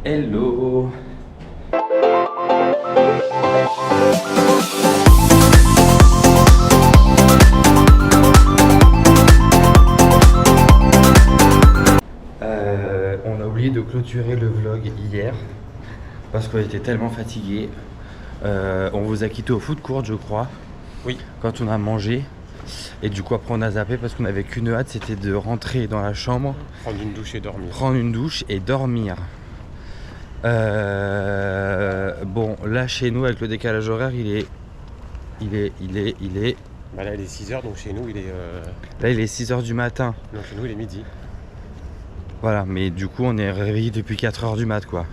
Hello. On a oublié de clôturer le vlog hier parce qu'on était tellement fatigués. On vous a quitté au foot court, je crois. Oui. Quand on a mangé. Et du coup après on a zappé parce qu'on avait qu'une hâte, c'était de rentrer dans la chambre. Prendre une douche et dormir. Prendre une douche et dormir. Bon, là chez nous avec le décalage horaire, il est. Bah là il est 6h, donc chez nous il est. Là il est 6h du matin. Donc chez nous il est midi. Voilà, mais du coup on est réveillé depuis 4h du mat quoi.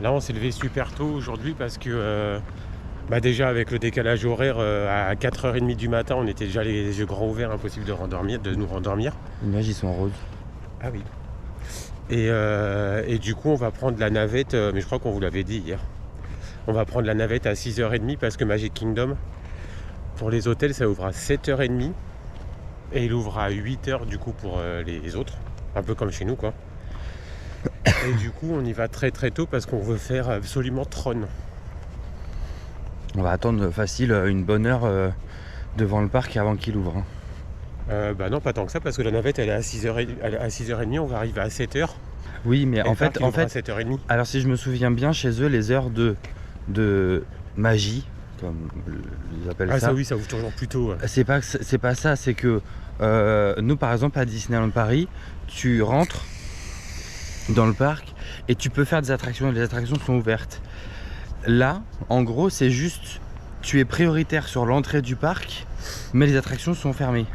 Là on s'est levé super tôt aujourd'hui parce que déjà avec le décalage horaire à 4h30 du matin, on était déjà les yeux grands ouverts, impossible de nous rendormir. Les nuages ils sont roses. Ah oui. Et du coup on va prendre la navette, mais je crois qu'on vous l'avait dit hier. On va prendre la navette à 6h30 parce que Magic Kingdom, pour les hôtels, ça ouvre à 7h30 et il ouvre à 8h du coup pour les autres, un peu comme chez nous quoi. Et du coup on y va très très tôt parce qu'on veut faire absolument Tron. On va attendre facile une bonne heure devant le parc avant qu'il ouvre. Bah non, pas tant que ça parce que la navette elle est à 6h30, on va arriver à 7h. Oui, mais Et en fait, à 7h30. alors si je me souviens bien, chez eux, les heures de magie, comme ils appellent ça. Ah ça oui, ça ouvre toujours plus tôt. Ouais. C'est pas ça, c'est que nous par exemple à Disneyland Paris, tu rentres dans le parc et tu peux faire des attractions et les attractions sont ouvertes. Là, en gros, c'est juste tu es prioritaire sur l'entrée du parc, mais les attractions sont fermées.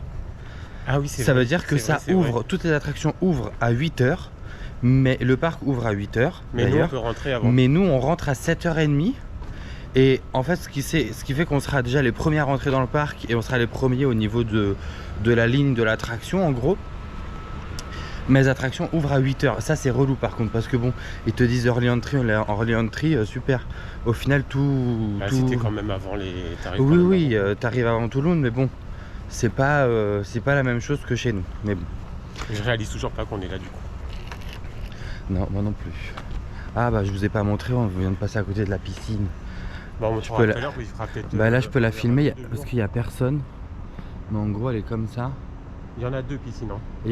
Ah oui, c'est ça vrai, veut dire que ça vrai, ouvre, toutes les attractions ouvrent à 8h, mais le parc ouvre à 8h. Mais nous on peut rentrer avant. Mais nous on rentre à 7h30. Et en fait ce qui fait qu'on sera déjà les premiers à rentrer dans le parc et on sera les premiers au niveau de la ligne de l'attraction en gros. Mais les attractions ouvrent à 8h. Ça c'est relou par contre parce que bon, ils te disent early entry, super. Au final tout... Si t'es quand même avant les tarifs. Oui, t'arrives avant tout le monde mais bon. C'est pas la même chose que chez nous. Mais bon. Je réalise toujours pas qu'on est là du coup. Non, moi non plus. Ah bah je vous ai pas montré, on vient de passer à côté de la piscine. Bon, on montrera tout à l'heure, il fera peut-être. Bah là je peux la filmer parce qu'il y a personne. Mais en gros elle est comme ça. Il y en a deux piscines. Hein. Il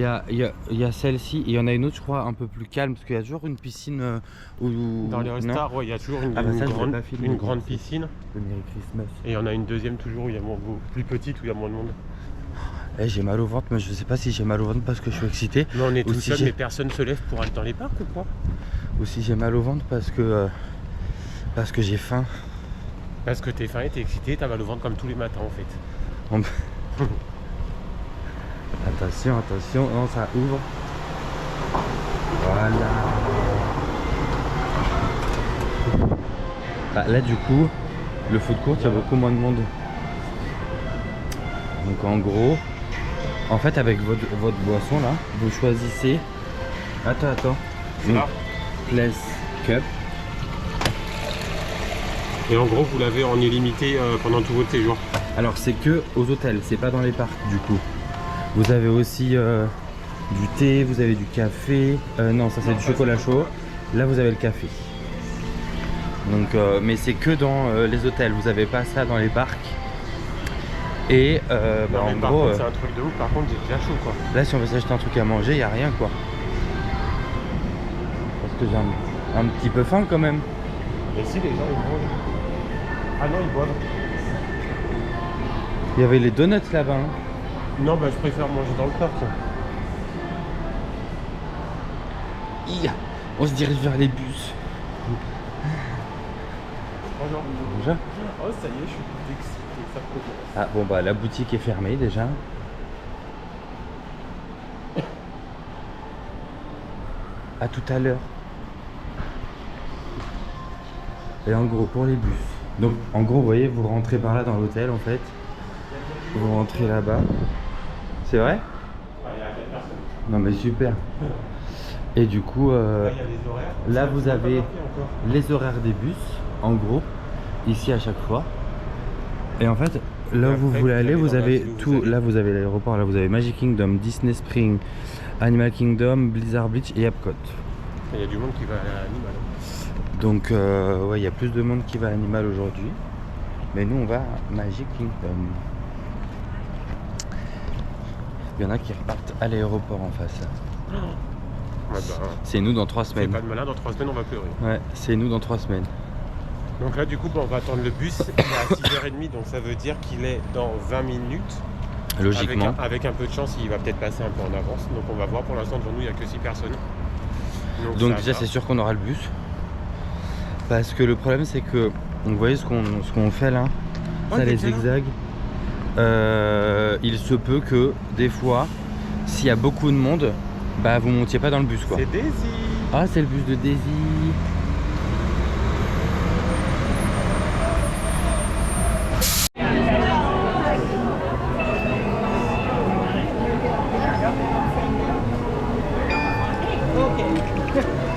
y a celle-ci et il y en a une autre je crois un peu plus calme parce qu'il y a toujours une piscine où... Dans les All-Stars, ouais, il y a toujours une grande piscine. Le Merry Christmas. Et il y en a une deuxième toujours où il y a plus petite où il y a moins de monde. J'ai mal au ventre mais je sais pas si j'ai mal au ventre parce que je suis excité. Mais on est tout seul mais personne se lève pour aller dans les parcs ou quoi? Ou si j'ai mal au ventre parce que j'ai faim. Parce que t'es faim et t'es excité, t'as mal au ventre comme tous les matins en fait. Attention, non ça ouvre. Voilà. Bah, là du coup, le food court, il y a beaucoup moins de monde. Donc en gros, en fait avec votre boisson là, vous choisissez... Attends. Place Cup. Et en gros vous l'avez en illimité pendant tout votre séjour. Alors c'est que aux hôtels, c'est pas dans les parcs du coup. Vous avez aussi du thé, vous avez du café. Non, ça c'est du chocolat chaud. Là vous avez le café. Donc, mais c'est que dans les hôtels. Vous avez pas ça dans les parcs. Et en gros, c'est un truc de ouf. Par contre, j'ai déjà chaud quoi. Là, si on veut s'acheter un truc à manger, il y a rien quoi. Parce que j'ai un petit peu faim quand même. Et si les gens ils mangent. Ah non, ils boivent. Il y avait les donuts là-bas. Hein. Non, bah je préfère manger dans le parc. On se dirige vers les bus. Bonjour. Bonjour. Oh, ça y est, je suis tout excité, ça commence. Ah bon bah la boutique est fermée déjà. À tout à l'heure. Et en gros pour les bus. Donc en gros vous voyez vous rentrez par là dans l'hôtel en fait. Vous rentrez là-bas. C'est vrai? Non mais super. Et du coup là vous avez les horaires des bus en gros ici à chaque fois. Et en fait là où vous voulez aller vous avez tout. Là vous avez l'aéroport, là vous avez Magic Kingdom, Disney Springs, Animal Kingdom, Blizzard Beach et Epcot. Il y a du monde qui va à l'animal. Donc ouais, il y a plus de monde qui va à l'animal aujourd'hui. Mais nous on va à Magic Kingdom. Il y en a qui repartent à l'aéroport en face. Ouais, bah, C'est nous dans 3 c'est semaines. pas de malin, dans 3 semaines on va pleurer. Ouais, c'est nous dans 3 semaines. Donc là du coup on va attendre le bus, il est à 6h30 donc ça veut dire qu'il est dans 20 minutes. Logiquement. Avec un peu de chance il va peut-être passer un peu en avance. Donc on va voir, pour l'instant devant nous il n'y a que 6 personnes. Donc ça déjà va. c'est sûr qu'on aura le bus. Parce que le problème c'est que, vous voyez ce qu'on fait là, Oh, ça les excellent. zigzags. Il se peut que des fois, s'il y a beaucoup de monde, bah vous montiez pas dans le bus quoi. C'est Daisy. Ah c'est le bus de Daisy.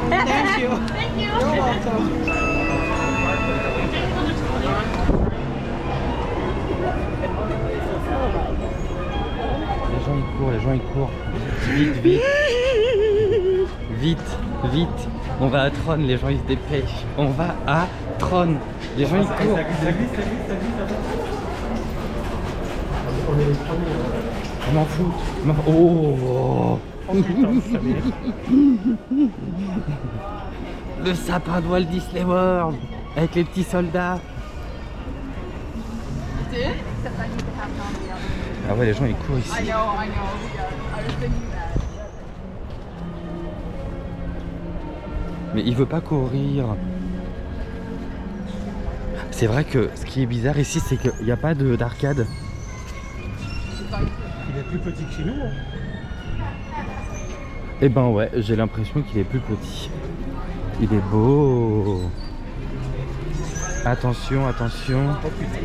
Thank you. You're welcome. Les gens ils courent. Vite, vite. Vite, vite. On va à Tron, les gens ils se dépêchent. On va à Tron. Les gens ils courent. On est les premiers. Je m'en fous. Oh. Le sapin de Walt Disney World avec les petits soldats. Ah ouais, les gens ils courent ici. I know. Yeah, I was thinking that. Mais il veut pas courir. C'est vrai que ce qui est bizarre ici, c'est qu'il n'y a pas d'arcade. Il est plus petit que chez nous. Hein. Eh ben ouais, j'ai l'impression qu'il est plus petit. Il est beau. Attention, attention. Oh putain.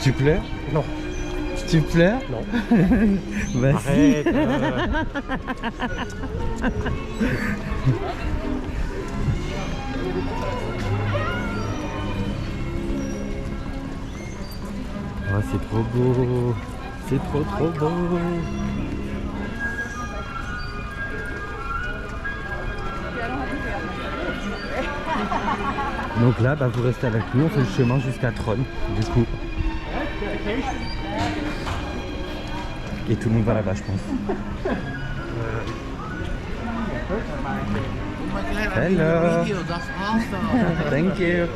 Tu pleures? Non. Tu pleures? Non. Bah Arrête. Oh, c'est trop beau. C'est trop beau. Donc là, bah, vous restez avec nous, on fait le chemin jusqu'à Tron, du coup. Et tout le monde va là-bas, je pense. Hello. That's awesome. Thank you.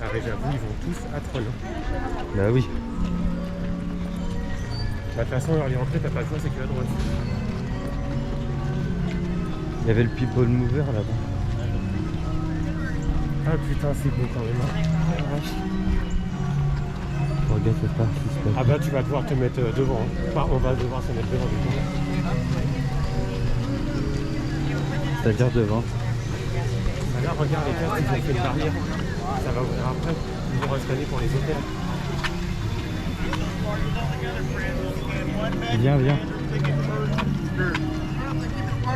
Ah mais j'avoue, ils vont tous à Tron. Bah oui. De toute façon, leur y rentrer, t'as pas le choix, c'est que à droite. Il y avait le People Mover là-bas. Ah putain, c'est beau quand même. Hein. Regarde cette partie. Ah bah tu vas devoir te mettre devant. Hein. Enfin, on va devoir se mettre devant du coup. C'est-à-dire devant. Bah là, regarde les casques, ils ont fait une barrière. Ça va ouvrir après. Ils vont rester pour les hôtels. Viens, viens.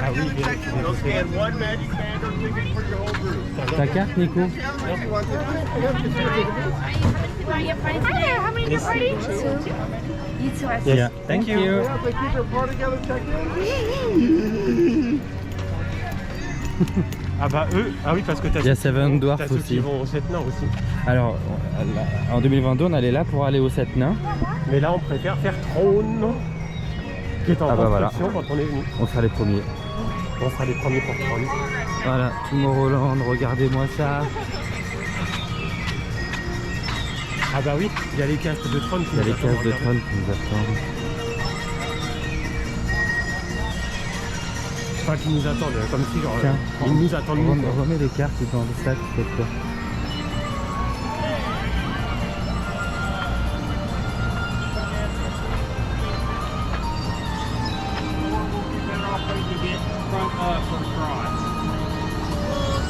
Ah oui, bien. Ta carte, Nico? Hi there, how many did party? Two. You two are Yeah. Thank you. Ah bah eux, ah oui parce que Il y a Seven Dwarfs t'as ceux qui aussi. vont au 7 nains aussi. Alors, en 2022, on allait là pour aller aux 7 nains. Mais là on préfère faire Trône, qui est en Ah bah voilà. construction quand on est venu. On sera les premiers. On sera les premiers pour Trône. Voilà, Tomorrowland, regardez-moi ça. Ah bah oui, il y a les casques de Trône qui Il y a nous les attendent, cases de regardez. Tron qui nous attendent. Enfin qui nous attendent, comme si genre Tiens, ils nous attendent nous. quoi. remets les cartes dans le sac, s'il te plaît.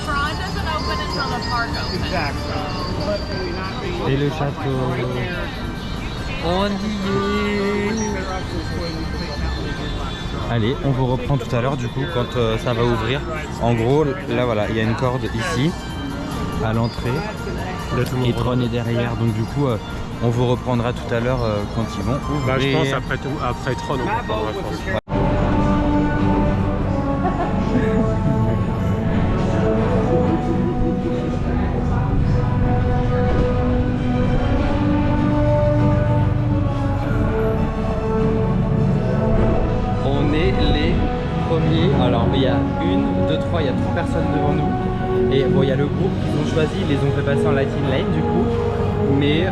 Tron doesn't open until the park opens. Et le château. On y est. Allez, on vous reprend tout à l'heure du coup quand ça va ouvrir. En gros, là voilà, il y a une corde ici à l'entrée. Et Tron est derrière, donc du coup on vous reprendra tout à l'heure quand ils vont ouvrir. Bah, je pense après Tron on reprendra, je pense. Ouais. On est les premiers. Alors il y a 1, 2, 3, il y a 3 personnes devant nous. Et bon, il y a le groupe qu'ils ont choisi, ils les ont fait passer en Latin Lane du coup. Mais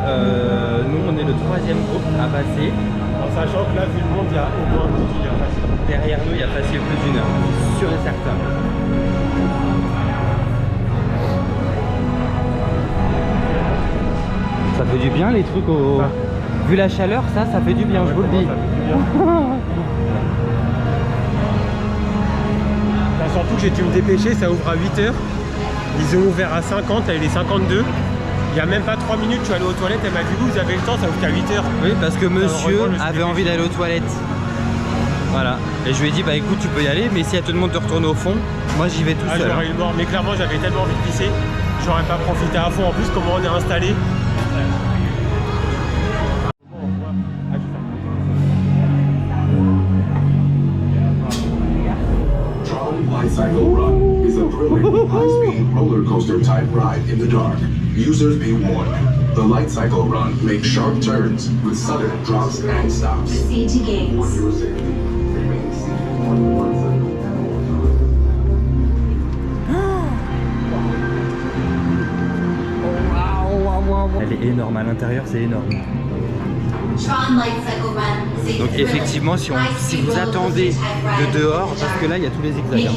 nous on est le 3e groupe à passer. En sachant que là, vu le monde, il y a au moins une heure facile. Derrière nous, il y a facile plus d'1 heure, sûr et certain. Ça fait du bien les trucs au... Vu la chaleur, ça fait du bien, je vous le dis. Ça fait du bien. Bah, surtout que j'ai dû me dépêcher, ça ouvre à 8h. Ils ont ouvert à 50, là il est 52. Il n'y a même pas 3 minutes, je suis allé aux toilettes, elle m'a dit vous avez le temps, ça ouvre qu'à 8h. Oui, parce que monsieur avait envie d'aller aux toilettes. Voilà. Et je lui ai dit bah écoute tu peux y aller, mais si elle te demande de retourner au fond, moi j'y vais tout seul. J'aurais eu le bord, mais clairement j'avais tellement envie de pisser, j'aurais pas profité à fond. En plus comment on est installé. Tron Lightcycle Run is a thrilling, high-speed roller coaster type ride in the dark. Users be warned. The Lightcycle Run makes sharp turns with sudden drops and stops. Proceed to gates. For your safety, remain seated on the Lightcycle. Elle est énorme, à l'intérieur c'est énorme. Tron Lightcycle Run is a Donc effectivement si vous attendez de dehors, parce que là il y a tous les zigzags,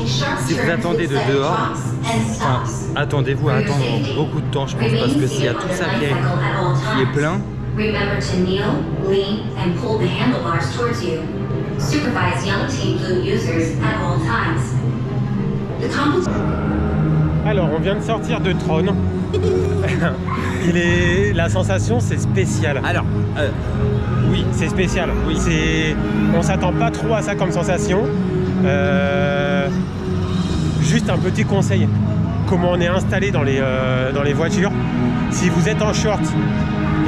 si vous attendez de dehors, enfin, attendez-vous à attendre beaucoup de temps je pense, parce que s'il y a tout ça qui est plein. Remember to kneel, lean, and pull the handlebars towards you. Supervise young Team Blue users at all times. The competition. Alors on vient de sortir de Tron. La sensation c'est spécial. Alors, oui, c'est spécial. Oui. On s'attend pas trop à ça comme sensation. Juste un petit conseil. Comment on est installé dans les voitures. Si vous êtes en short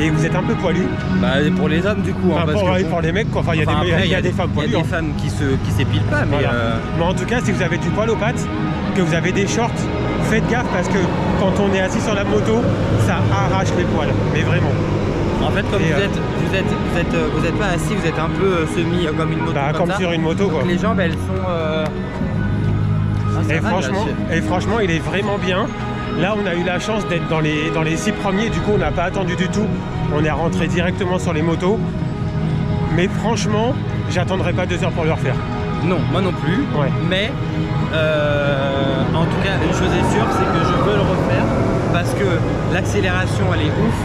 et que vous êtes un peu poilu. bah, pour les hommes du coup. Enfin, parce que, pour les mecs, quoi. Enfin, il y a des femmes Il y a poilues. des femmes qui s'épilent pas, mais Voilà. Mais en tout cas, si vous avez du poil aux pattes, que vous avez des shorts, faites gaffe parce que quand on est assis sur la moto, ça arrache les poils. Mais vraiment. en fait comme Et, vous êtes pas assis, vous êtes un peu semi comme une moto. Bah, comme ça. sur une moto, quoi. Donc les jambes elles sont. Ah, ça Et va, franchement, il est vraiment bien. Là, on a eu la chance d'être dans les 6 premiers. Du coup, on n'a pas attendu du tout. On est rentré directement sur les motos. Mais franchement, j'attendrai pas 2 heures pour le refaire. Non, moi non plus. Ouais. Mais en tout cas, une chose est sûre, c'est que je veux le refaire parce que l'accélération elle est ouf.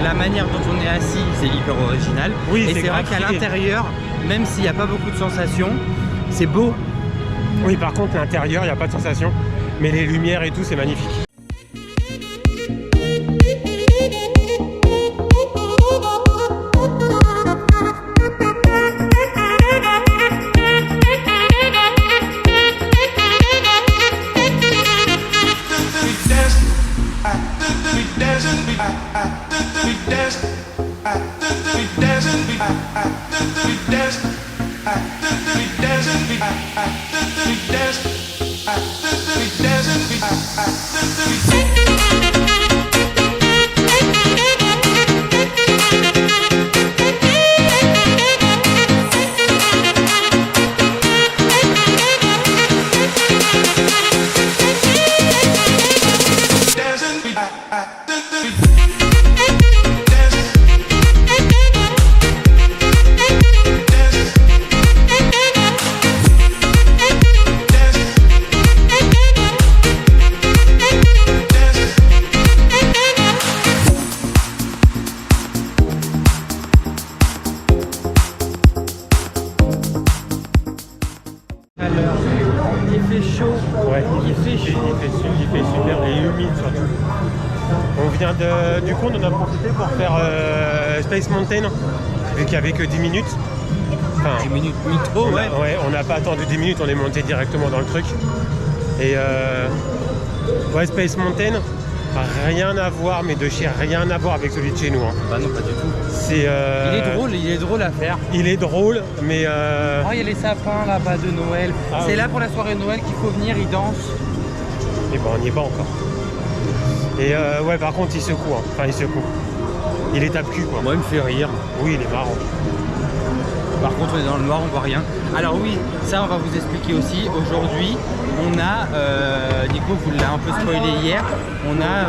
La manière dont on est assis, c'est hyper original. Oui, et c'est c'est vrai grave qu'à stylé. l'intérieur, même s'il n'y a pas beaucoup de sensations, c'est beau. Oui, par contre, l'intérieur, il n'y a pas de sensation. Mais les lumières et tout, c'est magnifique. Il fait chaud. Ouais, Il fait chaud. il fait super et humide surtout. On vient du coup, on en a profité pour faire Space Mountain, vu qu'il n'y avait que 10 minutes. Enfin, 10 minutes mytho, ouais. On n'a pas attendu 10 minutes, on est monté directement dans le truc. Et ouais, Space Mountain, rien à voir, mais de chez rien à voir avec celui de chez nous. Hein. Bah non, pas du tout. C'est, Il est drôle à faire. Il est drôle, mais Oh, il y a les sapins là-bas de Noël. Ah, c'est oui. là pour la soirée de Noël qu'il faut venir, ils dansent. et bon, on n'y est pas encore. Et ouais, par contre, il secoue. Hein. Enfin, il secoue. Il est tape-cul, quoi. Moi, il me fait rire. Oui, il est marrant. Par contre, on est dans le noir, on voit rien. Alors oui, ça, on va vous expliquer aussi. Aujourd'hui, on a, Nico vous l'a un peu spoilé hier, on a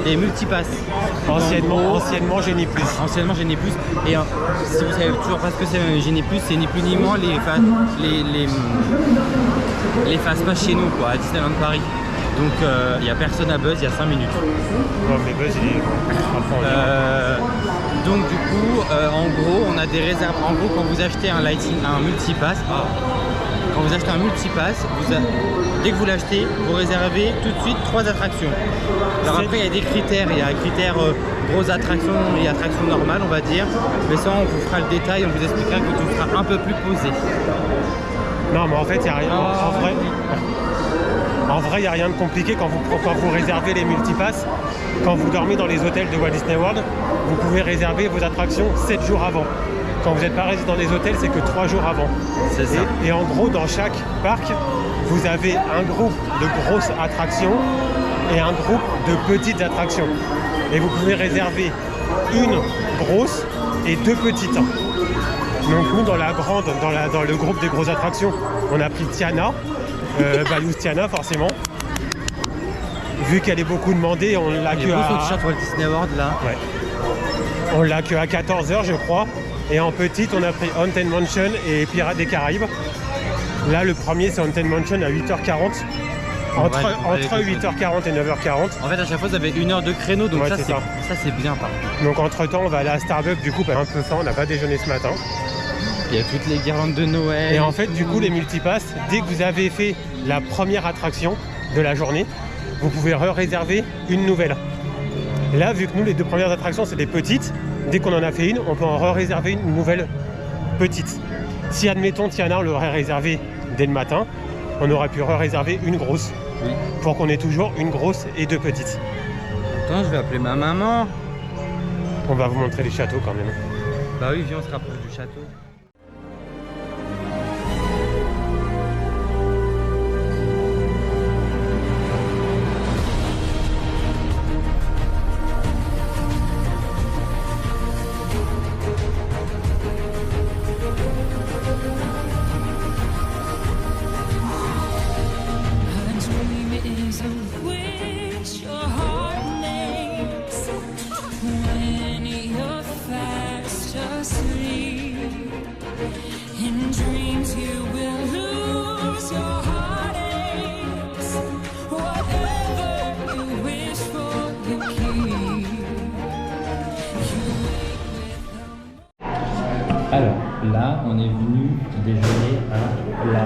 des multipasses. Anciennement, Genie Plus. Anciennement Genie Plus. Et si vous savez toujours pas ce que c'est Genie Plus, c'est ni plus ni moins les fast-pass chez nous, quoi, à Disneyland Paris. Donc il n'y a personne à Buzz, il y a 5 minutes. Ouais, mais Buzz, il est à fond. Donc du coup, en gros, on a des réserves. En gros, quand vous achetez un multipass, dès que vous l'achetez, vous réservez tout de suite 3 attractions. Alors après, il y a des critères. Il y a un critère grosse attraction et attraction normale, on va dire. Mais ça, on vous fera le détail, on vous expliquera que tout sera un peu plus posé. Non, mais en fait, il n'y a rien. En vrai, il n'y a rien de compliqué quand vous réservez les multipasses. Quand vous dormez dans les hôtels de Walt Disney World, vous pouvez réserver vos attractions 7 jours avant. Quand vous n'êtes pas résident dans les hôtels, c'est que 3 jours avant. C'est ça. Et en gros, dans chaque parc, vous avez un groupe de grosses attractions et un groupe de petites attractions. Et vous pouvez réserver une grosse et 2 petites. Donc nous, dans le groupe des grosses attractions, on a pris Tiana, Bayou Tiana forcément. Vu qu'elle est beaucoup demandée, on l'a que à... Walt Disney World là. Ouais. On l'a que à 14h, je crois. Et en petite, on a pris Haunted Mansion et Pirates des Caraïbes. Là, le premier, c'est Haunted Mansion à 8h40. Entre 8h40 et 9h40. En fait, à chaque fois, vous avez 1 heure de créneau, donc Ouais, ça, c'est c'est bien par contre. Donc entre-temps, on va aller à Starbucks, du coup, un peu faim, on n'a pas déjeuné ce matin. Il y a toutes les guirlandes de Noël. Et en fait, du coup, les multipasses, dès que vous avez fait la première attraction de la journée, vous pouvez réserver une nouvelle. Et là, vu que nous, les 2 premières attractions, c'est des petites, dès qu'on en a fait une, on peut en réserver une nouvelle petite. Si, admettons, Tiana, on l'aurait réservé dès le matin, on aurait pu réserver une grosse. Oui. Pour qu'on ait toujours une grosse et 2 petites. Attends, je vais appeler ma maman. On va vous montrer les châteaux quand même. Bah oui, viens, on se rapproche du château. Alors, là, on est venu déjeuner à la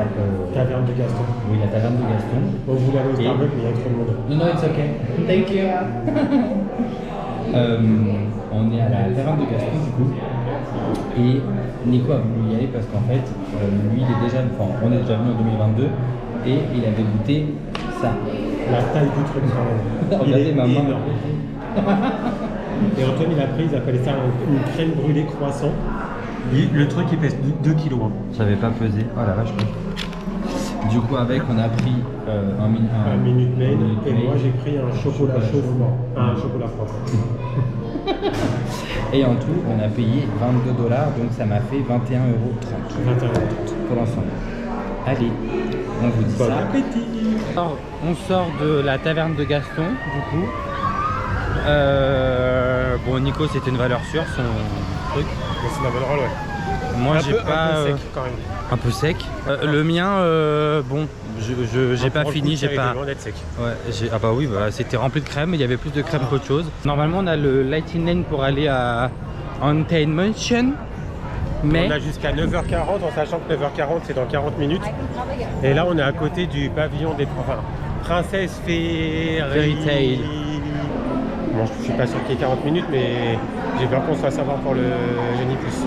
Taverne de Gaston. Oui, la taverne de Gaston. Bon, vous voulez aller au Starbucks, mais il y a trop de monde. No, it's okay. Thank you. On est à la taverne de Gaston du coup. Et Nico a voulu y aller parce qu'en fait, lui, on est déjà venu en 2022 et il avait goûté ça. La taille du truc, quand même. Regardez ma main. énorme. Et Antoine, il a pris, ils appellent ça une crème brûlée croissant. Le truc, il pèse 2 kg. Hein. J'avais pas pesé. Oh la vache. Du coup, avec, on a pris un Minute Maid. Et Maid. moi, j'ai pris un chocolat chaud froid. Un chocolat froid. Et en tout, on a payé 22 $, donc ça m'a fait 21,30 € 21 € pour l'ensemble. Allez, on vous dit Bon ça. appétit. Alors, on sort de la taverne de Gaston, du coup. Bon, Nico, c'était une valeur sûre, son truc. Mais c'est la bonne rôle, ouais. Moi, j'ai Un pas... peu sec, quand même. un peu sec. Le mien, bon, j'ai pas fini, j'ai pas... loin d'être sec. Ouais, ah bah oui, bah, c'était rempli de crème, il y avait plus de crème qu'autre chose. Normalement, on a le Lightning Lane pour aller à Haunted Mansion, mais... On a jusqu'à 9h40, en sachant que 9h40, c'est dans 40 minutes. Et là, on est à côté du pavillon des... Enfin, Princesse Fairy Fairy Tale. Bon, je suis pas sûr qu'il y ait 40 minutes, mais j'ai peur qu'on se fasse avoir pour le Génie Plus.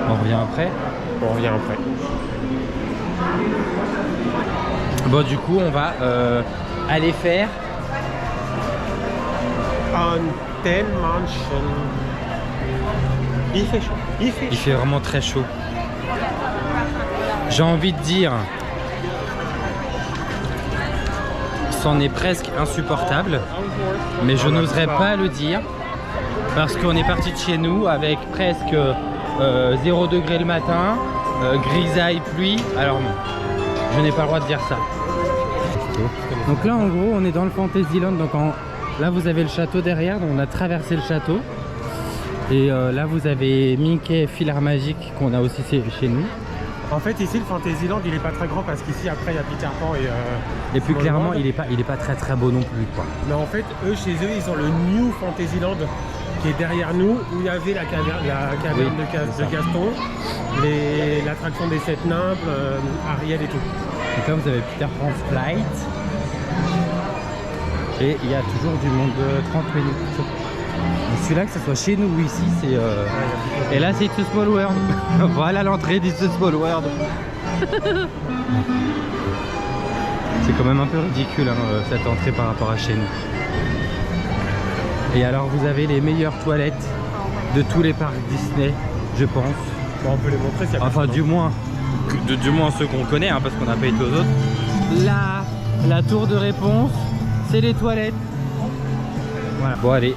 On revient après. On revient après. Bon, du coup, on va aller faire... Haunted Mansion. Il fait chaud. Il fait vraiment très chaud. J'ai envie de dire... C'en est presque insupportable. Mais je n'oserais pas le dire. Parce qu'on est parti de chez nous avec presque 0 degré le matin. Grisaille, pluie. Alors non. Je n'ai pas le droit de dire ça. Donc là, en gros, on est dans le Fantasyland. Donc là, vous avez le château derrière. Donc on a traversé le château. Et là, vous avez Mickey Filar Magique qu'on a aussi chez nous. En fait, ici, le Fantasyland, il est pas très grand parce qu'ici, après, il y a Peter Pan et plus clairement, il est pas très beau non plus, quoi. Mais en fait, eux, chez eux, ils ont le New Fantasyland qui est derrière nous, où il y avait la caverne Oui, de Gaston, l'attraction des 7 nymphes, Ariel et tout. Donc là, vous avez Peter Pan's Flight. Et il y a toujours du monde de 30 minutes. Et celui-là, que ce soit chez nous ou ici, c'est... Et là, c'est It's a Small World. Voilà l'entrée d'It's a Small World. C'est quand même un peu ridicule, hein, cette entrée par rapport à chez nous. Et alors, vous avez les meilleures toilettes de tous les parcs Disney, je pense. Bon, on peut les montrer s'il y a Enfin, personne, du moins ceux qu'on connaît, hein, parce qu'on n'a pas été aux autres. La tour de réponse, c'est les toilettes. Voilà. Bon, allez.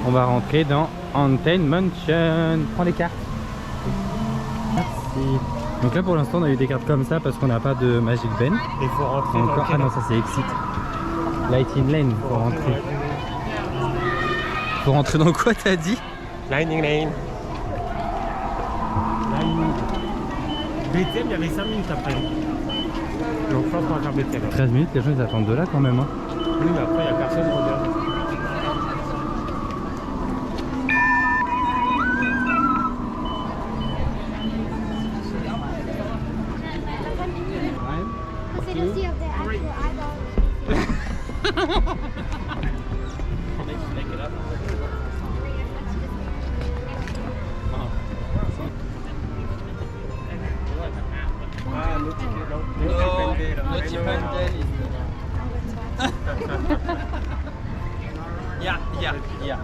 On va rentrer dans Haunted Mansion. Prends les cartes. Merci. Donc là, pour l'instant, on a eu des cartes comme ça parce qu'on n'a pas de Magic Ben. Il faut rentrer dans Encore. Ah non, ça c'est Exit. Lightning Lane, faut rentrer. Faut rentrer dans quoi, t'as dit? Lightning Lane. BTM, il y avait 5 minutes après. Donc je pense qu'on va faire BTM. 13 minutes, les gens ils attendent de là quand même. Hein. Oui, mais après, il n'y a personne qui regarde. Consistency of the actual eyeball. Yeah.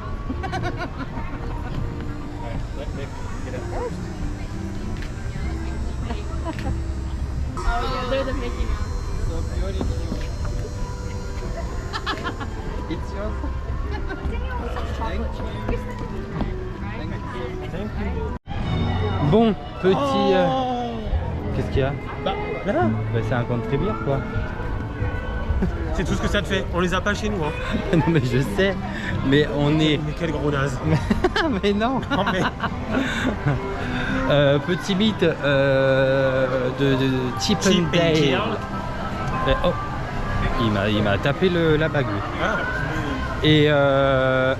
Oh yeah, they're the Mickey Mouse. So beautiful. It's yours. Thank you. Bon, petit... Qu'est-ce qu'il y a? Bah, voilà. Bah, c'est un contributeur quoi. C'est tout ce que ça te fait. On les a pas chez nous. Hein. Non mais je sais, mais on est... Mais quel gros naze. mais non. Non, mais... petit mythe de Chip and Dale. Oh, il m'a tapé la bague lui. Ah.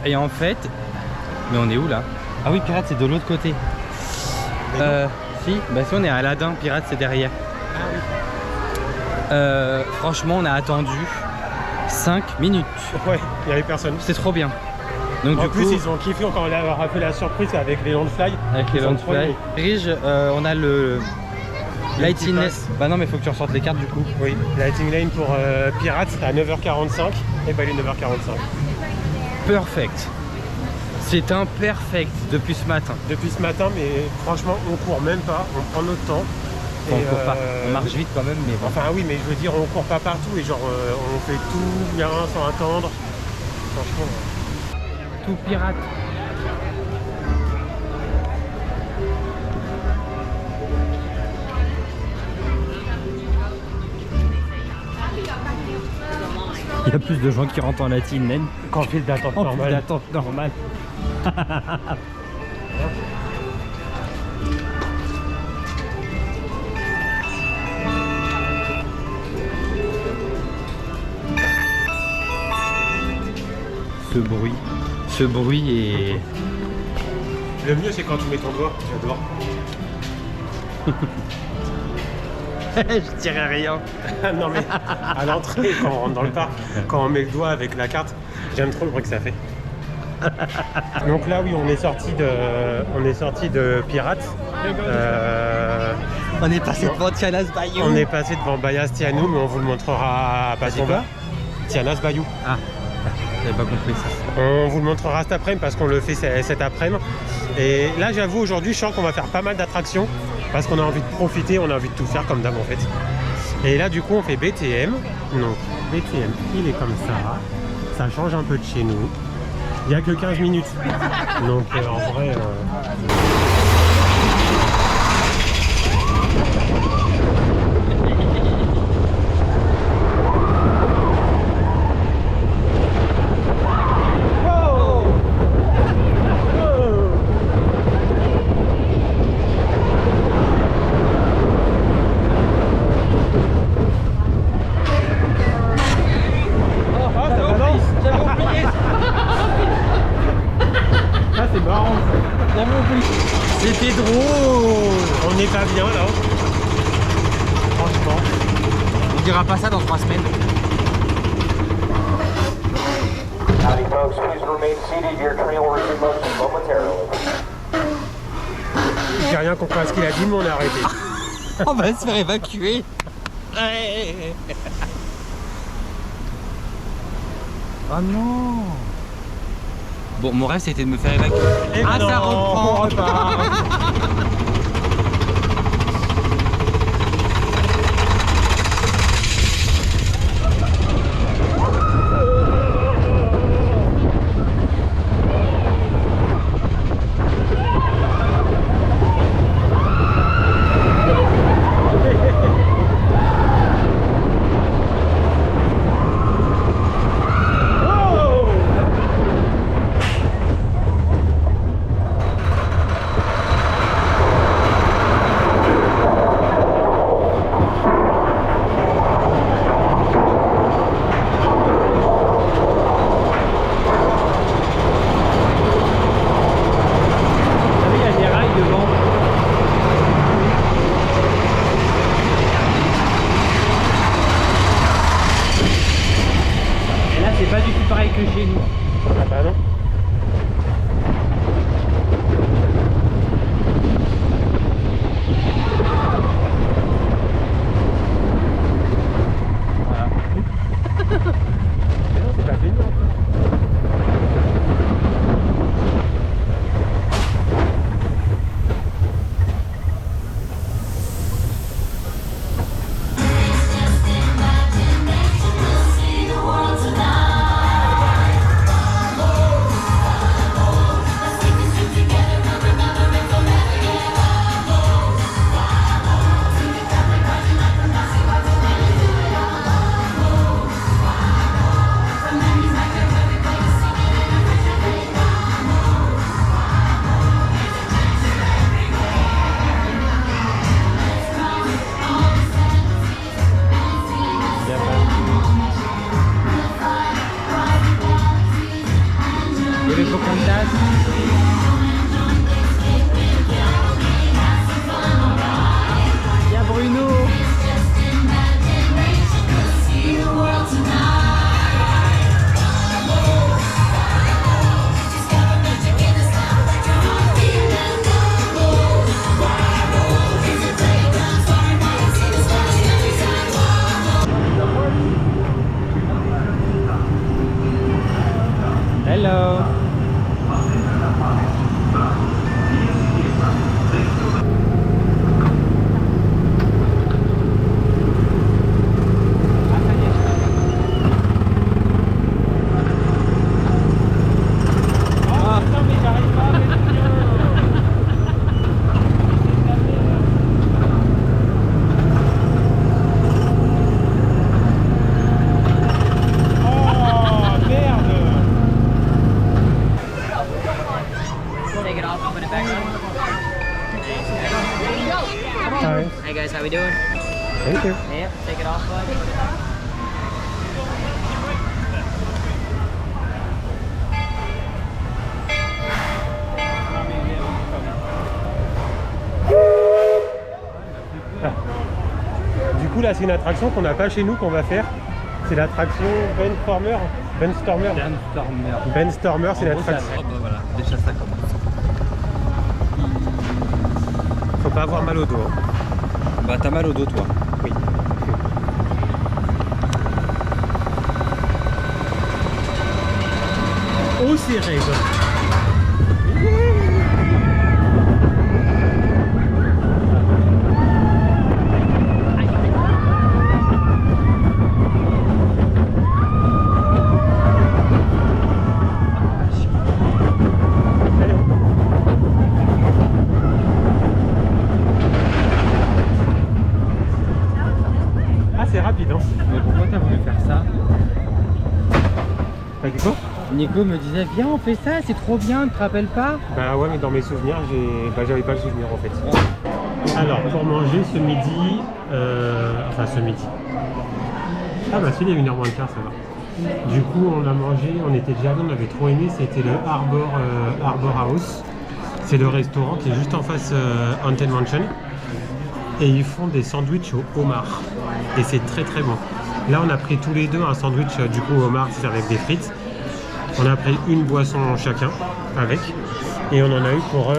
Et en fait, mais on est où là? Ah oui, Pirate c'est de l'autre côté. Si, bah si on est à Aladdin, Pirate c'est derrière. Ah oui. Franchement on a attendu 5 minutes. Ouais, il n'y avait personne. C'est trop bien. Donc En du plus, coup, ils ont kiffé quand on leur a fait la surprise avec les Landfly. avec les Ils ont Landfly. Rige, on a le Lightning Lane. Bah non mais faut que tu ressortes les cartes du coup. Oui, Lightning Lane pour Pirates à 9h45 et Baleine 9h45. Perfect. C'est un perfect depuis ce matin. Depuis ce matin, mais franchement, on court même pas, on prend notre temps. Enfin, Et, on court pas, on marche vite quand même, mais bon. Enfin oui, mais je veux dire, on court pas partout et genre on fait tout bien sans attendre. Franchement. Tout pirate. Il y a plus de gens qui rentrent en Lightning Lane Qu'en file d'attente qu'en normale. file d'attente normale. Ce bruit est... Le mieux, c'est quand tu mets ton doigt. J'adore. Je dirais rien. Non mais à l'entrée, quand on rentre dans le parc, quand on met le doigt avec la carte, J'aime trop le bruit que ça fait. Donc là, oui, on est sorti de Pirates. On est passé devant Tiana's Bayou. On est passé devant Bahia Stiano, mais on vous le montrera pas son bas. Tiana's Bayou. Ah, j'avais pas compris ça. On vous le montrera cet après-midi parce qu'on le fait cet après-midi. Et là, j'avoue, aujourd'hui, je sens qu'on va faire pas mal d'attractions parce qu'on a envie de profiter, on a envie de tout faire comme d'hab en fait. Et là, du coup, on fait BTM. Donc, BTM, il est comme ça. Ça change un peu de chez nous. Il n'y a que 15 minutes. Donc, en vrai... C'était drôle. On n'est pas bien là. Franchement. On dira pas ça dans 3 semaines. Howdy folks, please remain seated. Your train will resume motion momentarily. J'ai rien compris à ce qu'il a dit, mais on a arrêté. On va se faire évacuer. Oh non. Bon, mon rêve c'était de me faire évacuer. Et Ah, non, ça reprend. on repart. C'est pas du tout pareil que chez nous. Ah bah non. Mais non, c'est pas fini. Il y avait Pocahontas. Il y a Bruno. Hello. Take it off and put it back on. Hi. Hey guys, how we doing? Thank you. Yep, take it off, bud. Put it back. Du coup là c'est une attraction qu'on n'a pas chez nous qu'on va faire. C'est l'attraction Ben Stormer. Ben Stormer. Ben Stormer, c'est l'attraction. Voilà, déjà ça commence. Faut pas avoir mal au dos. Hein. Bah t'as mal au dos toi. Oui. Oh c'est raide. Ah c'est rapide hein. Mais pourquoi t'as voulu faire ça? T'as dit quoi? Nico me disait viens on fait ça, c'est trop bien, tu te rappelles pas? Bah ouais mais dans mes souvenirs j'avais pas le souvenir en fait. Alors pour manger ce midi, enfin ce midi. Ah bah celui-là il est 1h moins le quart, ça va. Du coup on a mangé, on était déjà allé, on avait trop aimé, c'était le Arbor House. C'est le restaurant qui est juste en face Haunted Mansion. Et ils font des sandwichs au homard. Et c'est très très bon. Là on a pris tous les deux un sandwich du coup au homard, c'est avec des frites. On a pris une boisson chacun avec. Et on en a eu pour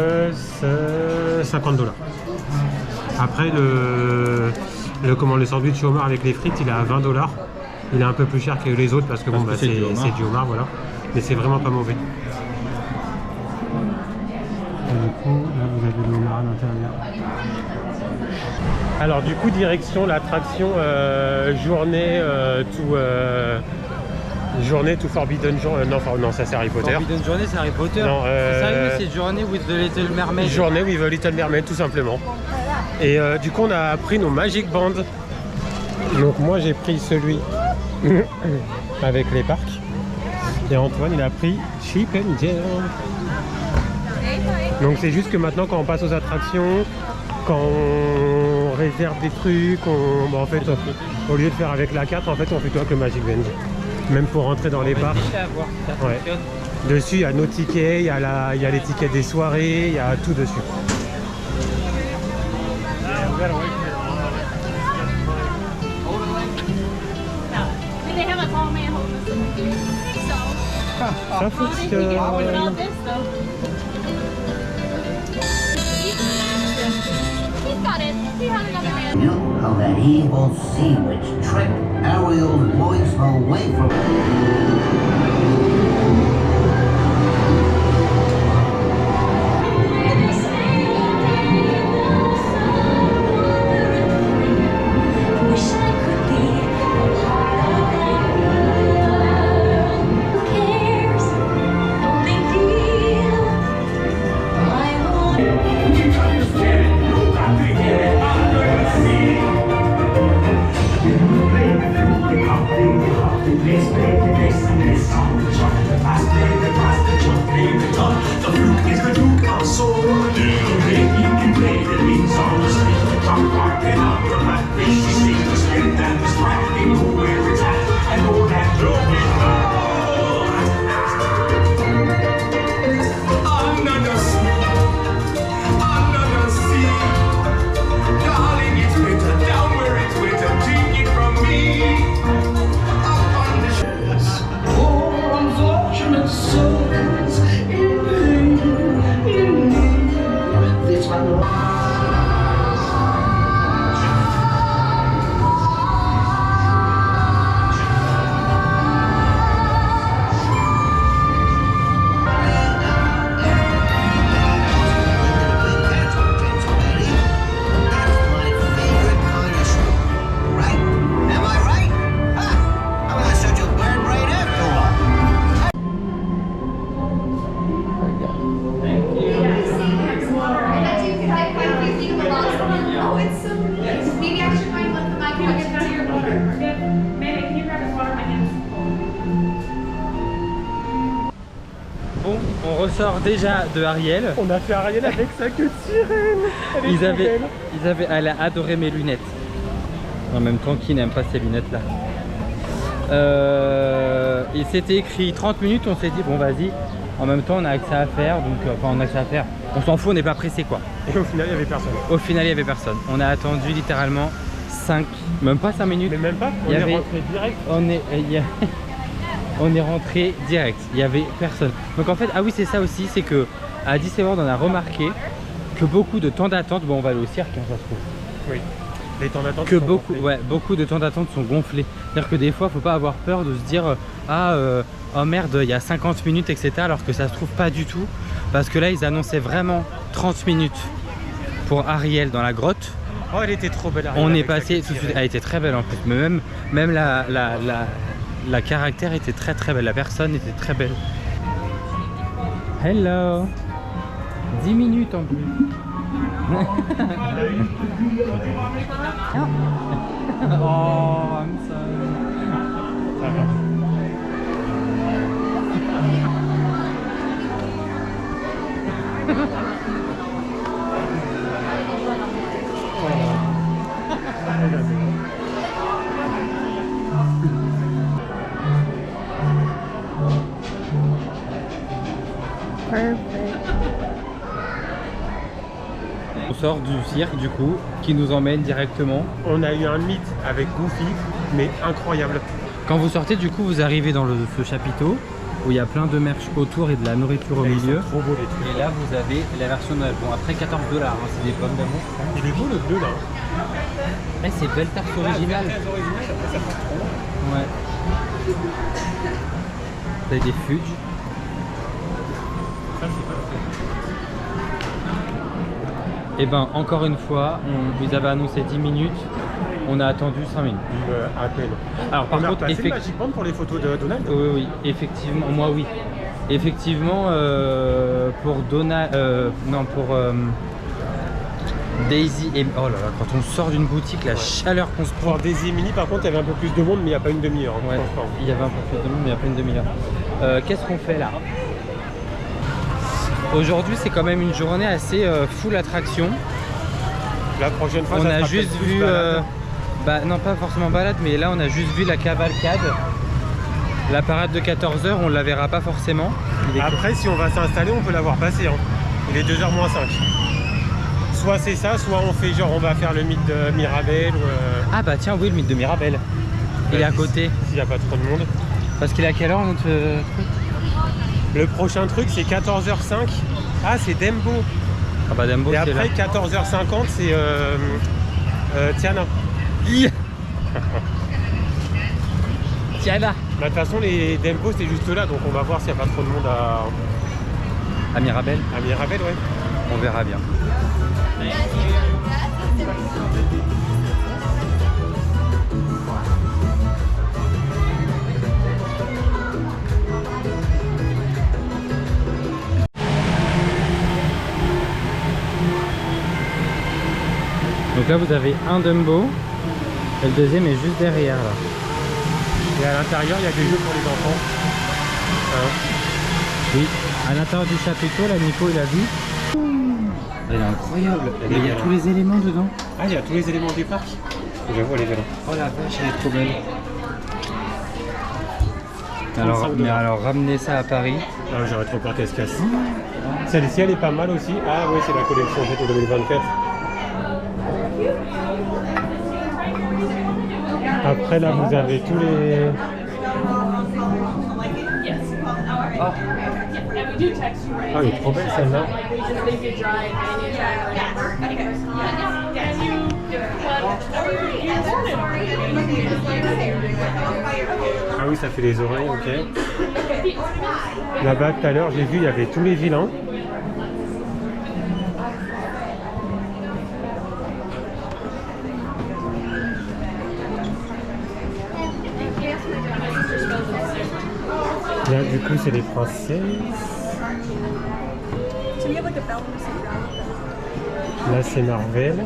50 $. Après le sandwich au homard avec les frites il est à 20 $. Il est un peu plus cher que les autres parce que bon bah, c'est du homard voilà. Mais c'est vraiment pas mauvais. Et du coup là vous avez le homard à l'intérieur. Alors du coup direction l'attraction journée to Forbidden Journey. Non ça c'est Harry Potter. Forbidden Journey c'est Harry Potter. Non, sérieux c'est Journey with the Little Mermaid. Journée with the Little Mermaid tout simplement. Et du coup on a pris nos Magic Bands. Donc moi j'ai pris celui avec les parcs. Et Antoine il a pris Chip and Dale. Donc c'est juste que maintenant quand on passe aux attractions, quand on réserve des trucs, en fait au lieu de faire avec la carte, en fait on fait tout avec le Magic Band. Même pour rentrer dans les parcs. Ouais. Dessus il y a nos tickets, il y a les tickets des soirées, il y a tout dessus. Did they have a tall man holding us? I think so. Ça fonctionne. Without this though. He's got it. He had another man. You of that evil sea witch tricked Ariel's voice away from Bon, on ressort déjà de Ariel. On a fait Ariel avec sa queue de sirène. Elle a adoré mes lunettes. En même temps, qui n'aime pas ces lunettes là? Il s'était écrit 30 minutes, on s'est dit bon vas-y. En même temps on a accès à faire, donc enfin on a accès à faire. On s'en fout, on n'est pas pressé quoi. Et au final il n'y avait personne. Au final il n'y avait personne. On a attendu littéralement 5, même pas 5 minutes. Mais même pas, on Il y est avait- rentré direct. On est rentré direct, il y avait personne. Donc en fait, ah oui c'est ça aussi, c'est que à Disneyland on a remarqué que beaucoup de temps d'attente, bon on va aller au cirque hein, ça se trouve. Oui. Les temps d'attente Que sont beaucoup, gonflés. ouais, beaucoup de temps d'attente sont gonflés. C'est-à-dire que des fois, faut pas avoir peur de se dire oh merde, il y a 50 minutes, etc. Alors que ça se trouve pas du tout. Parce que là, ils annonçaient vraiment 30 minutes pour Ariel dans la grotte. Oh, elle était trop belle. Ariel, On est avec sa passé queue tout de suite. tirée. Elle était très belle en plus. Mais même la caractère était très très belle. La personne était très belle. Hello. 10 minutes en plus. Oh, I'm sorry. Ça va. On sort du cirque du coup, qui nous emmène directement. On a eu un mythe avec Goofy, mais incroyable. Quand vous sortez du coup, vous arrivez dans ce chapiteau où il y a plein de merch autour et de la nourriture au Et ils milieu. sont trop beaux les trucs. Et là vous avez la version Noël. Bon après 14$, hein, c'est des pommes d'amour. Il est beau le bleu là. Eh, c'est belle tarte originale. Ouais. Vous avez des fudges. Ça c'est pas Et ben encore une fois, vous avez annoncé 10 minutes. On a attendu 5 minutes. à peine. Alors par On a contre, repassé le Magic Band pour les photos de Donald. Oui, oui, effectivement, moi oui. Effectivement, pour Daisy et... Oh là là, quand on sort d'une boutique, la chaleur qu'on se prend. Pour Daisy et Minnie, par contre, il y avait un peu plus de monde, mais il n'y a pas une demi-heure. Ouais, franchement. il y avait un peu plus de monde, mais il n'y a pas une demi-heure. Qu'est-ce qu'on fait là? Aujourd'hui, c'est quand même une journée assez full attraction. La prochaine fois, On ça a sera juste peut-être plus vu... balade. non, pas forcément balade, mais là, on a juste vu la cavalcade. La parade de 14h, on ne la verra pas forcément. Après, si on va s'installer, on peut la voir passer. Hein. Il est 2h moins 5. Soit c'est ça, soit on fait genre on va faire le mythe de Mirabel. Ou, Ah bah tiens, oui, le mythe de Mirabel. Il est à côté. S'il n'y a pas trop de monde. Parce qu'il est à quelle heure notre truc? Le prochain truc, c'est 14h05. Ah, c'est Dembo. Ah bah Dumbo, Et c'est là. après, 14h50, c'est Tiana. Tiana. Bah, de toute façon, les Dembo, c'est juste là. Donc on va voir s'il n'y a pas trop de monde À Mirabel. à Mirabel. Ouais. On verra bien. Donc là vous avez un Dumbo et le deuxième est juste derrière là. Et à l'intérieur, il y a des jeux pour les enfants. Oui, à l'intérieur du chapiteau, là Nico il a vu. Elle est incroyable, il y a tous les éléments dedans. Ah, il y a tous les éléments du parc. J'avoue, elle est belle. Oh la vache, elle est trop belle. Alors, 35 mais $. alors ramener ça à Paris. Ah, j'aurais trop peur qu'elle se casse. Celle-ci, elle est pas mal aussi. Ah oui, c'est la collection faite en 2024. Après, là, vous avez tous les... Ah, elle est trop belle celle-là. Ah oui, ça fait les oreilles, ok. Là-bas, tout à l'heure, j'ai vu, il y avait tous les vilains. Là, du coup, c'est les princesses. Là, c'est Marvel.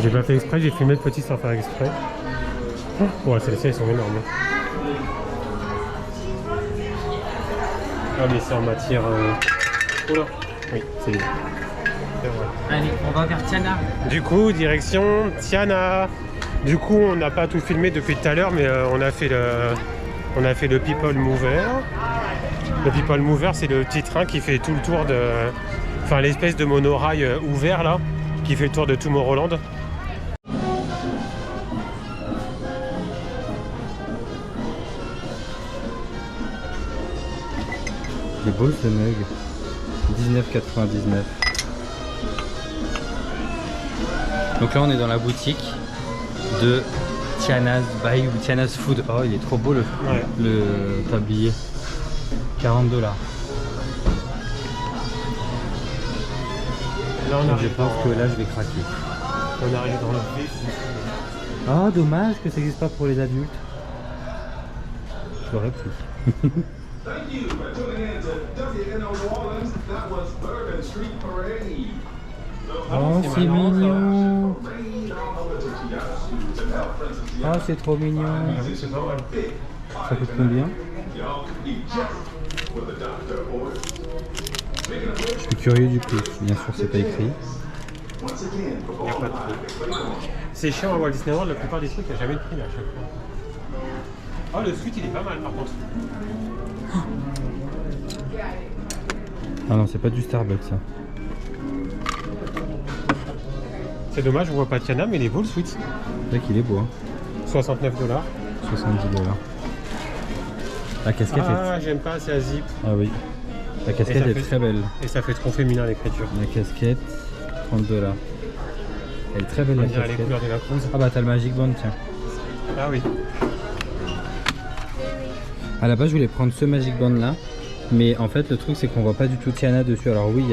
J'ai pas fait exprès, j'ai filmé le petit sans faire exprès. Ouais, celles-ci, elles sont énormes. Ah, mais c'est en matière... Oula. Oui, c'est vrai. Allez, on va vers Tiana. Du coup, direction Tiana. Du coup, on n'a pas tout filmé depuis tout à l'heure, mais on a fait le People Mover. Le People Mover, c'est le petit train qui fait tout le tour de... Enfin, l'espèce de monorail ouvert, là, qui fait le tour de Tomorrowland. Il est beau ce mug. 19,99. Donc là on est dans la boutique de Tiana's Buy ou Tiana's Food. Oh il est trop beau le tablier. 40 $. Là, on Je arrive pense dans- que là je vais craquer. On arrive dans le vif. Ah dommage que ça n'existe pas pour les adultes. J'aurais pu. Thank you for tuning in to WNO New Orleans. That was Bourbon Street Parade. Oh c'est mignon. Oh c'est trop mignon. Ça coûte combien? Je suis curieux du prix. Bien sûr c'est pas écrit. Il n'y a pas de prix. C'est chiant à Walt Disney World, la plupart des trucs, il n'y a jamais de prix là, à chaque fois. Oh, le sweat, il est pas mal par contre. Ah non c'est pas du Starbucks ça. C'est dommage, on voit pas Tiana, mais il est beau le sweat. C'est vrai qu'il est beau hein. 69 $. 70 $. La casquette Ah, j'aime pas, c'est à zip. Ah oui. La casquette est très belle. Et ça fait trop féminin l'écriture. La casquette, 30 $. Elle est très belle On la dirait les casquette. couleurs de la Cruz. Ah bah t'as le Magic Band tiens. Ah oui. À la base je voulais prendre ce Magic Band là. Mais en fait le truc c'est qu'on voit pas du tout Tiana dessus. Alors oui il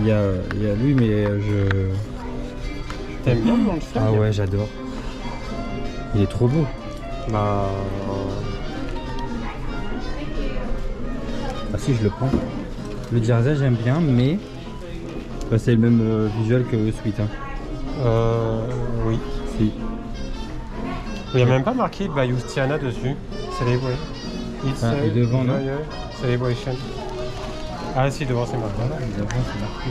y a lui mais je... T'aimes bien le flag? Ah ouais j'adore. Il est trop beau. Bah... Ah si je le prends. Le jersey j'aime bien mais bah, c'est le même visuel que le sweat hein. Oui. Si. Il n'y a même pas marqué Bayou Tiana dessus. Celebrate. It's Ah, et devant, non? Celebration. Ah si, devant c'est marqué. Voilà, devant c'est marqué.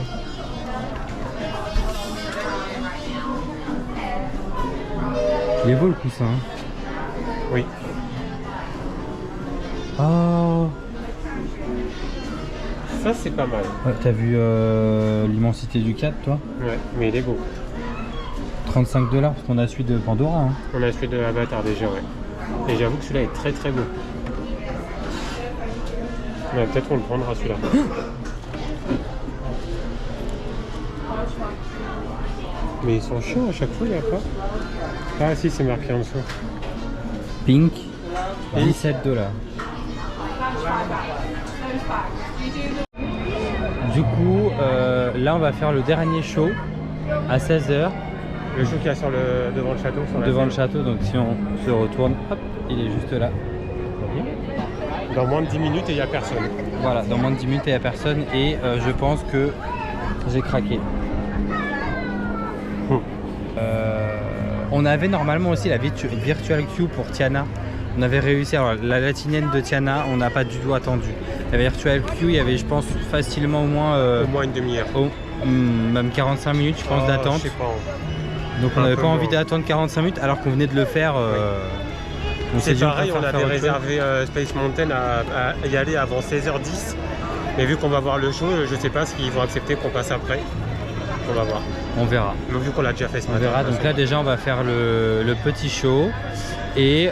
Il est beau le coussin. Hein. Oui. Oh. Ça c'est pas mal. Ouais, t'as vu l'immensité du 4 toi? Ouais, mais il est beau. 35 $, parce qu'on a celui de Pandora. Hein. On a celui de Avatar déjà, ouais. Et j'avoue que celui-là est très très beau. Ouais, peut-être qu'on le prendra celui-là. Mais ils sont chiants à chaque fois, il n'y a pas. Ah si, c'est marqué en dessous. Pink, 17 $. Du coup, là on va faire le dernier show à 16 h. Le show qu'il y a sur devant le château. Sur la Devant scène. le château, donc si on se retourne, hop, il est juste là. Dans moins de 10 minutes et il n'y a personne. Voilà, dans moins de 10 minutes il n'y a personne et je pense que j'ai craqué. On avait normalement aussi la Virtual Queue pour Tiana. On avait réussi, alors la latinienne de Tiana, on n'a pas du tout attendu. La Virtual Queue, il y avait je pense facilement au moins... Au moins une demi-heure. Même 45 minutes je pense d'attente. Je sais pas. Donc on Un n'avait peu pas envie moins. d'attendre 45 minutes alors qu'on venait de le faire. On s'est C'est dit, pareil, on préfère avait faire autre chose. réservé Space Mountain à y aller avant 16h10. Mais vu qu'on va voir le show, je sais pas s'ils vont accepter qu'on passe après. On va voir. On verra. Mais vu qu'on l'a déjà fait ce On matin. verra. de toute Donc là façon. déjà on va faire le petit show. Et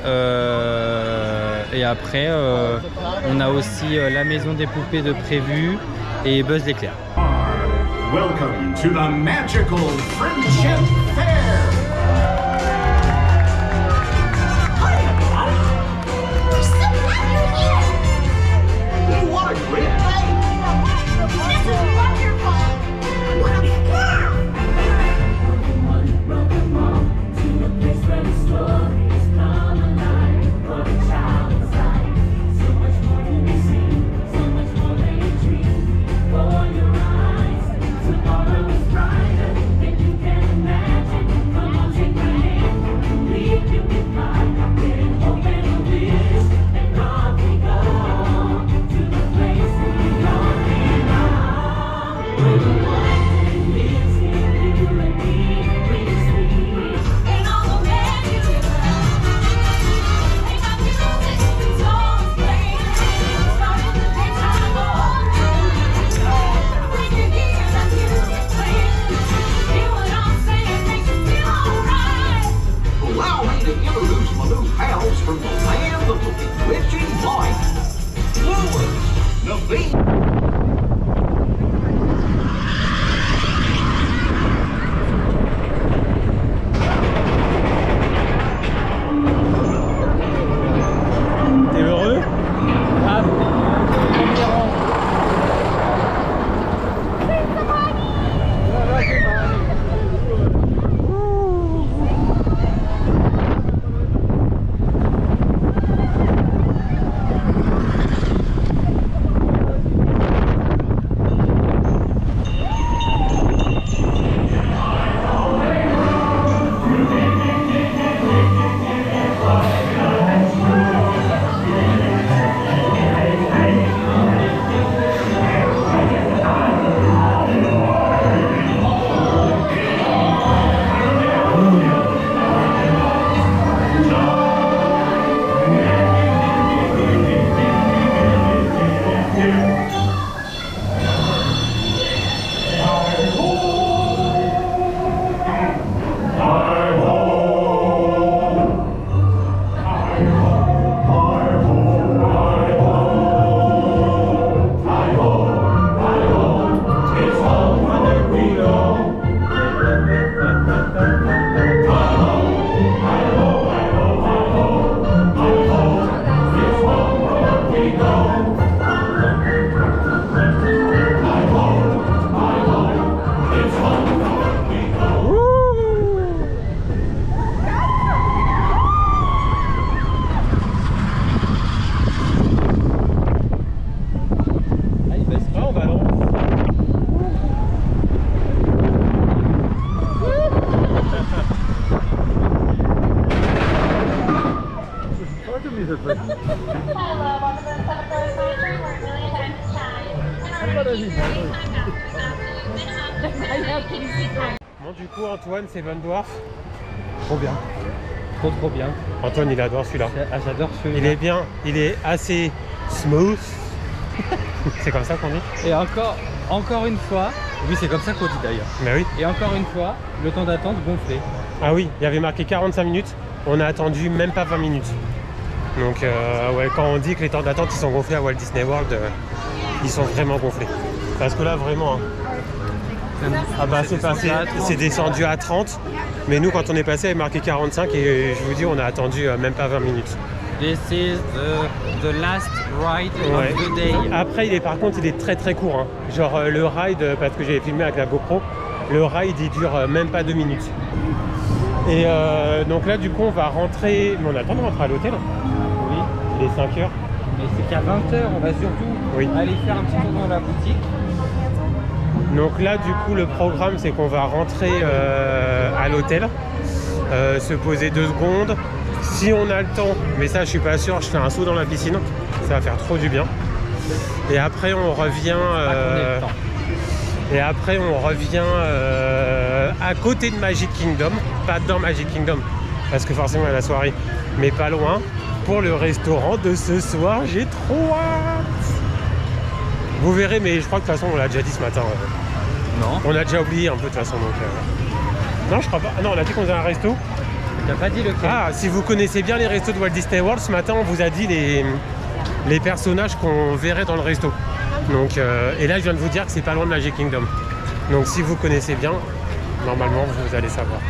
après on a aussi la maison des poupées de prévu et Buzz l'éclair. Welcome to the magical Friendship Fair. What a great This is wonderful! For your eyes, tomorrow is brighter than you can imagine. Bon, du coup, Antoine, Seven Dwarfs. Trop bien. Trop bien. Antoine, il adore celui-là. Ah, j'adore celui-là. Il est bien, il est assez smooth. C'est comme ça qu'on dit? Et encore une fois, oui, c'est comme ça qu'on dit d'ailleurs. Mais oui. Et encore une fois, le temps d'attente gonflé. Ah oui, il y avait marqué 45 minutes. On a attendu même pas 20 minutes. Donc ouais, quand on dit que les temps d'attente ils sont gonflés à Walt Disney World, ils sont vraiment gonflés. Parce que là vraiment, ah bah c'est descendu à 30. Mais nous quand on est passé, il marqué 45 et je vous dis on a attendu même pas 20 minutes. This is the last ride Ouais. of the day. Après par contre il est très très court. Hein. Genre le ride, parce que j'ai filmé avec la GoPro, le ride il dure même pas 2 minutes. Et donc là du coup on va rentrer, mais on a le temps de rentrer à l'hôtel. Oui. Il est 5 heures. Mais c'est qu'à 20h, on va surtout aller faire un petit tour dans la boutique. Donc là du coup le programme c'est qu'on va rentrer à l'hôtel, se poser 2 secondes. Si on a le temps, mais ça je suis pas sûr, je fais un saut dans la piscine, ça va faire trop du bien. Et après on revient à côté de Magic Kingdom, pas dans Magic Kingdom, parce que forcément il y a la soirée, mais pas loin, pour le restaurant de ce soir. J'ai trop hâte. Vous verrez, mais je crois que de toute façon on l'a déjà dit ce matin. Non. On a déjà oublié un peu de toute façon, donc non je crois pas. Ah non, on a dit qu'on faisait un resto. T'as pas dit lequel? Ah, si vous connaissez bien les restos de Walt Disney World, ce matin on vous a dit les personnages qu'on verrait dans le resto. Donc, et là je viens de vous dire que c'est pas loin de Magic Kingdom. Donc si vous connaissez bien, normalement vous allez savoir.